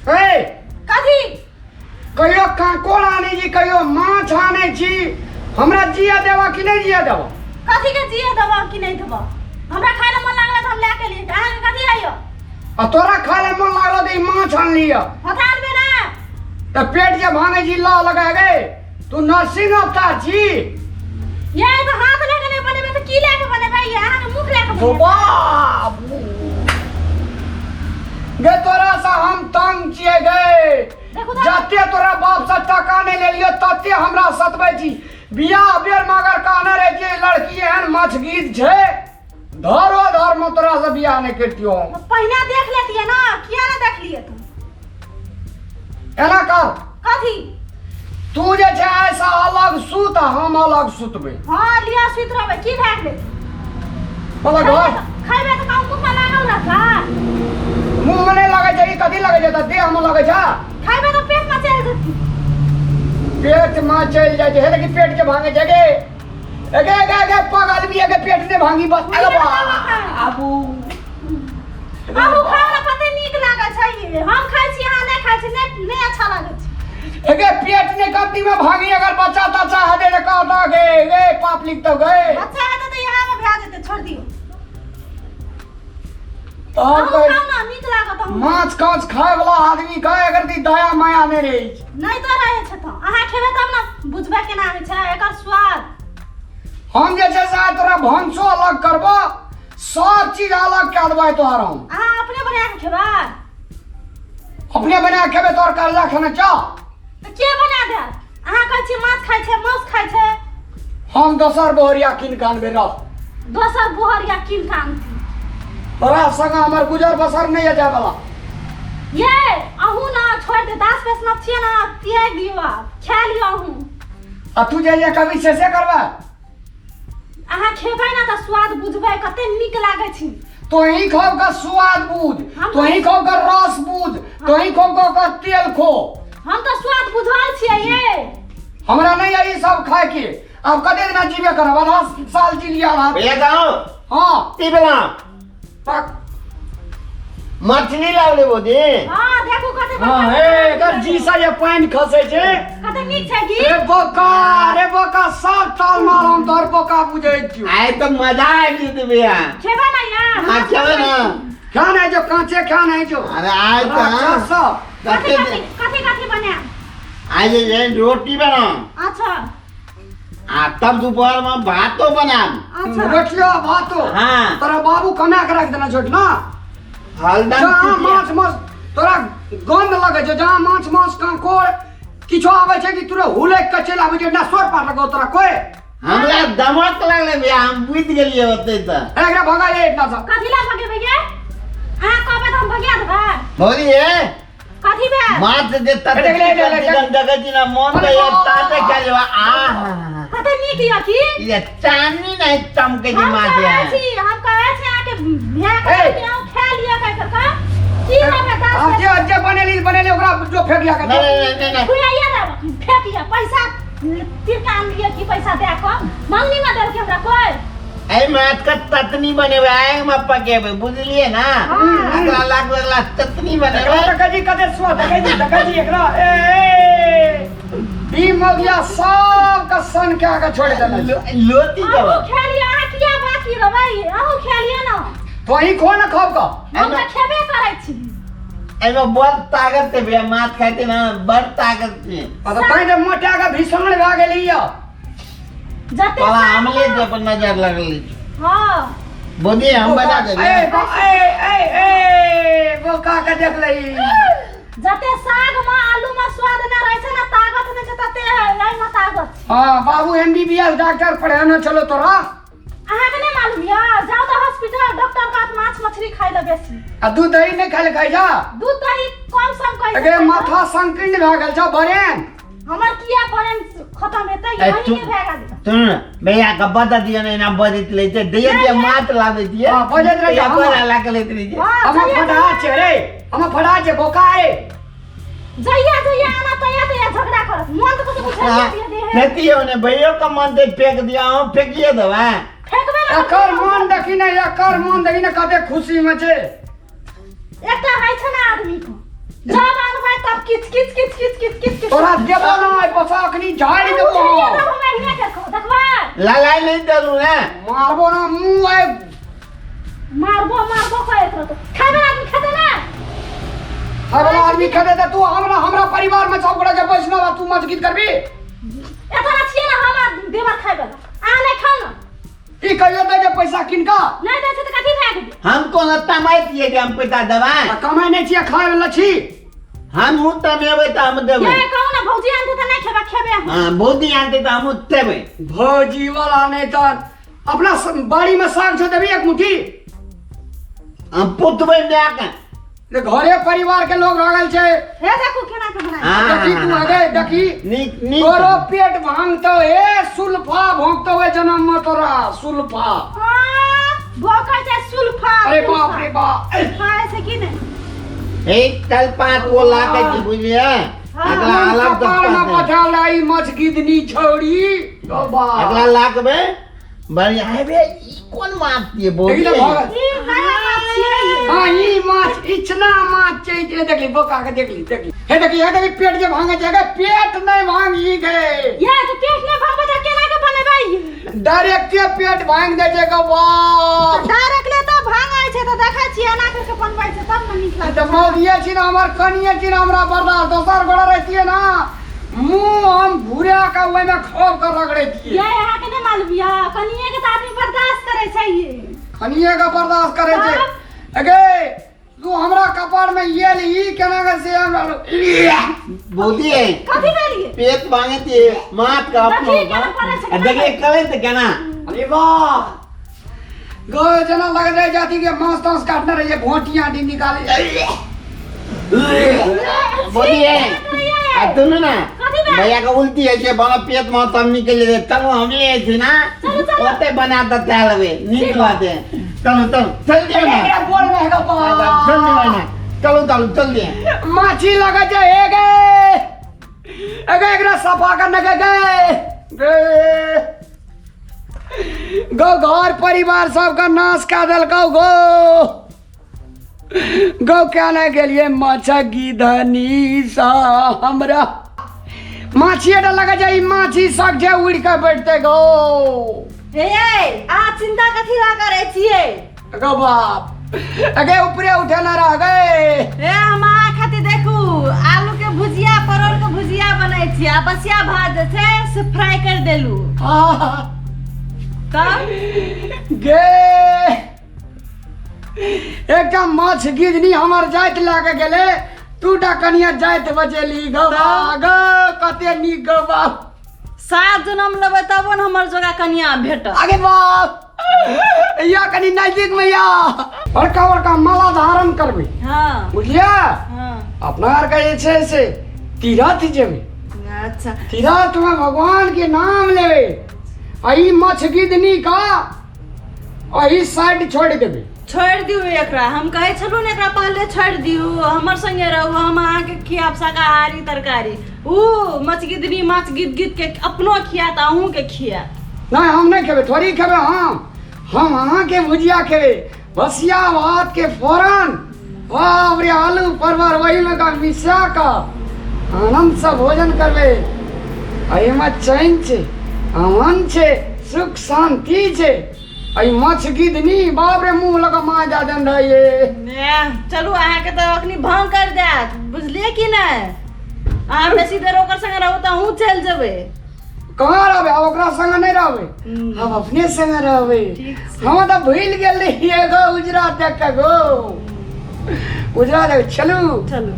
ए कथी कहियो कांकोड़ आने जी कहियो माछ आने जी हमरा जिया देवा कि नहीं जिया देवा कथी के जिए देबो कि नहीं देबो हमरा खाए ला मन लागला त हम लेके लिए कहां के कथी आइयो आ तोरा खाए ला मन लागलो त माछ आन लिया हटान में ना त पेट जे भांगे जी ला लगा गए तू नर्सिंग अवतार जी ये तो हाथ लेके नहीं बने में तो की लेके बने भाई यहां के मुख लेके तो बने बाबू गे तोरा से हम तंग छिए गए जते तोरा बाप से टका नहीं ले लियो तते हमरा सतबै छी बियाह बेर मगर कहने रे जे लड़की एहन मछ गीत छे धरो धर में तोरा से बियाह नहीं करतियो पहले देख लेती है ना किया ना देख लिए तू एना कर कथी तू जे छे ऐसा अलग सूत हम अलग सुतबे हां लिया सुत रहबे की भाग ले बोला घर खाइबे त काम मुंह में लागल रहता मुंह में नहीं लगे छै कथी लगे छै त देह में लगे छै खाइबे तो पेट में चल जती पेट में चल जाए है कि पेट के भांगे जगे एगे एगे एगे पागल भी एगे पेट ने भांगी बस अरे बाबू आहू खाना पते नीक लागे छै हम खाइ छी अहाँ नहीं खाइ छी नहीं अच्छा लागे छै एगे पेट ने कब्दी में भांगी अगर बच्चा तच्चा हदे ने कहता गे पाप लिख तो गए बच्चा है तो यहां में भेज देते छोड़ दियो तो खाना नीक लागत हम माछ कांच खाए वाला आदमी का अगर दी दया माया नहीं रही नहीं तो रहे छ तो अहाँ खेबे तब ना बुझबे केना होइ छै एकर स्वाद हम जे छै से तोरा भंसो अलग करबो सब चीज अलग कर देबै तोहर हम अहाँ अपने बना के खेबा अपने बना के खेबे तोहर कर्जा खाना चाह तो के बना दे अहाँ कहै छी माछ खाइ छै मांस खाइ छै हम दोसर बोहरिया किन कानबे रह दोसर बोहर या किन कानती तोरा संग हमर गुजर बसर नहीं है जाए वाला ये आहू ना छोड़ दे 10 पैसा न छिए ना त्याग दियो आप खा लियो आहू आ तू जे कभी से करबा अहाँ खेबै ना त स्वाद बुझबै कते नीक लागे छी तो ही खाओ का स्वाद बुझ तो ही खाओ का रस बुझ तो ही खाओ का तेल खो हम तो स्वाद बुझल छियै ये हमरा नहीं है ये सब खाए के अब कदे ना जीवे करब 10 साल जी लिया रहा भैया गाओ हां ती बेला पक मछली लावले बोदी हां देखो कते हां ए एकर जी सा ये पानी खसे छे कते नीक छै की रे बोका सब ताल मारम तोर बोका बुझै छियो आए तो मजा आ गई भैया खेबे ना यार हां खेबे ना खाना है जो कांचे खाना है जो अरे आए तो सब कथी बना आज ये रोटी बना अच्छा आ तब दोपहर में भातो बना अच्छा रोटियो भातो हाँ तोरा बाबू कना के रख देना छोट ना हल्दम जहाँ माछ माछ तोरा गंध लगे छै जहाँ माछ माछ कांकोड़ किछो आवे छै कि तोरा हुले के चल आवे छै ना सोर पार लगो तोरा कोई हमरा दमक लगले भैया हम बुझ गेलिए होते त एकरा भगा ले इतना सा कथी ला भगे भैया अहाँ कहबे त हम भगिया देबै भौरी है कथी बे माछ दे तते जगह ना मन के ताते क्या लेवा आ कते नीक या की ये चांदी नहीं चमके जी माछ है हम कहै छी आके भ्या के आउ खा लिया का का की ना बता अब जे बनेली ओकरा जो फेंक लिया के नहीं तू आइया ना फेंक लिया पैसा तीर काम लिया की पैसा दे को मंगनी में देल के हमरा कोई ऐ माछ का ततनी बने हुए आए में पके हुए बुझलिए ना अगला लाख ततनी बने हुए कजी कदे स्वाद कजी एकरा ए ई मगिया सब का सन के आगे छोड़ देना लोती आहू खा लिया आ किया बाकी रे भाई आहू खा लिया ना तो ही खो ना खाओ का हम त खेबे करै छी एमे बहुत ताकत है भैया माछ खाते ना बड़ ताकत है अब ताई जे मोटा का भीषण भ गेलिया जते पला हमले जे पर नजर लगली हां बोदी हम बना दे ए बोका के देख लई जते साग में आलू में स्वाद न रहै छै ना ताकत नै छै तते एई में ताकत हां बाबू एमबीबीएस डॉक्टर पढ़े न चलो तोरा अहाँ के नै मालूम या जाओ तो हॉस्पिटल डॉक्टर का माछ मछली खाइ ल बेसी आ दूध दही नहीं खाले खाइ जा दूध दही कम सम खाइ अगे माथा संकीर्ण भ गेल छ बरेन हमर किया बरेन खत्म हेतै यही के भगा दे सुन भैया का बता दिया नहीं ना बजट लेते दे माछ लावे दिए हां बजट रे या पर ला के लेते रहिए हम फटा छे रे हम फटा छे बोका रे जइया आना तया झगड़ा करत मन तो कुछ बुझा दे खेती होने भैया का मन दे फेंक दिया हम फेंकिए दवा फेंकबे ना एकर मन देखी ना एकर मन देखी ना कते खुशी में छे एकटा है छै ना आदमी को जब किच किच किच किच किच किच किच तोरा देबो ना बसा अखनी झाड़ी देबो देखवा लड़ाई नहीं चलू ना मारबो ना मुंह आए मारबो मारबो कहत रहो तो खाबे आदमी खाते ना हर वाला आदमी खड़े दे तू हमरा परिवार में सब गोड़ा के बैठना तू मत गीत करबी एतना छिए ना हम देवर खाबे आ नहीं खाओ ना ई कहियो दे जे पैसा किनका नहीं दे से तो कथी खाए हमको न तमाई दिए कि हम पैसा देवा कमाई नहीं छिए खाए वाला छी हम हूं तमेबे त हम देबे ये कहू ना भौजी आनते तो नहीं खेबे हां भौजी आनते त हम देबे भौजी वाला नहीं तो अपना बाड़ी में साग छो देबी एक मुट्ठी हम पुतबे ना रे घरे परिवार के लोग रहल छे हे देखो केना के बनाई देखी तू आगे देखी नीक नीक तोरो पेट भांगतो हे सुल्फा भोंकतो हे जन्म में तोरा सुल्फा भोका से सुल्फा अरे बाप रे बाप खाए से की नहीं एक तल पात को लाके की बुझिए अगला अलग कपाल में पठा लाई मछ गिदनी छोड़ी ओ बा अगला लाख में बढ़िया है बे ई कौन मारती है बोल देखी ना भगत ई नया बात छिए हां ई माछ इचना माछ चाहिए देखली बोका के देखली हे देखी पेट जे भांगे जगह पेट नहीं भांगी गए ये तो पेट में भाग बजा केना के बनेबै डायरेक्ट पेट भांग दे जे गो बाप डायरेक्ट ले तो भाग आइ छै तो देखै छिए ना के बनबै छै तब न नीक लागै तो मौगिए छी ना हमर कनिए छी ना हमरा बर्दाश्त दोसर गोड़ा रहती है ना मुंह हम भूरा का ओय में खोब कर रगड़े थी ये यहाँ के नहीं मालूम या कनिए के तो आदमी बर्दाश्त करे छै ये कनिए का बर्दाश्त करे छे अगे तू हमरा कपाड़ में ये ली केना के से हमरा बोली है कथी भेलिए पेट मांगे थे मात का देखिए केना पड़े छै देखिए करे तो केना अरे वाह गो जना लग रहे जाती के मांस तांस काटने रहिए घोटियां डी निकाले बोली है तुम ना भैया का उल्टी है के बड़ा पेट में तब निकल दे चलो हम ये थी ना ओते बना देते हलवे निकला दे चलो चल दियो ना बोल रहे का बाप चल दियो ना चल दिए माछी लगा जाए एगे एकरा सफा करने के गए गो घर परिवार सबका नाश कर देल गो क्या नहीं के लिए माछा गिधनी सा हमरा माछी लगा जाए माछी सक जे उड़ के बैठते गो हे आ चिंता कथी ला करे छिए गो बाप अगे ऊपरे उठे ना रह गए ए हम आ खाती देखू आलू के भुजिया परोर के भुजिया बनै छी आ बसिया भात जे छै से फ्राई कर देलू तब गे एकटा माछ गिदनी हमर जाइत लागे गेले टूटा कनिया जाइत बचेली गो कते नीक गो बाप 7 जन्म लेबै तब न हमर जगह कनिया भेटत आगे बाप या कनी नजदीक में या बड़का बड़का माला धारण करबे हां बुझलिया हां अपना आर का जे छै से तीरथ जेबे अच्छा तीरथ में भगवान के नाम लेबे आई माछ गिदनी का अही साइड छोड़ देबे छोड़ दियो एकरा हम कहे छलू ने एकरा पहले छोड़ दियो हमर संगे रहू हम अहाँ के खियाब शाकाहारी तरकारी ऊ मछ गिदनी माछ गिद के अपनो खिया त अहूं के खिया नहीं हम नहीं खेबे थोड़ी खेबे हम अहाँ के भुजिया खेबे बसिया भात के फौरन बाप रे आलू परवर वही में का मिसा का आनंद से भोजन करबे अई में चैन छे अमन छे सुख शांति छे अई माछ गिदनी बाप रे मुंह लगा मा जा देन रहिए ने चलू अहाँ के त अखनी भंग कर देत बुझलिए कि नै अहाँ बेसी देर ओकर संगे रहू त हूं चल जेबै कहाँ रहबे ओकरा संग नहीं रहबे हम अपने संग रहबे हम तो भूल गेल रहिए गो उजरा देख के गो उजरा देख चलू चलू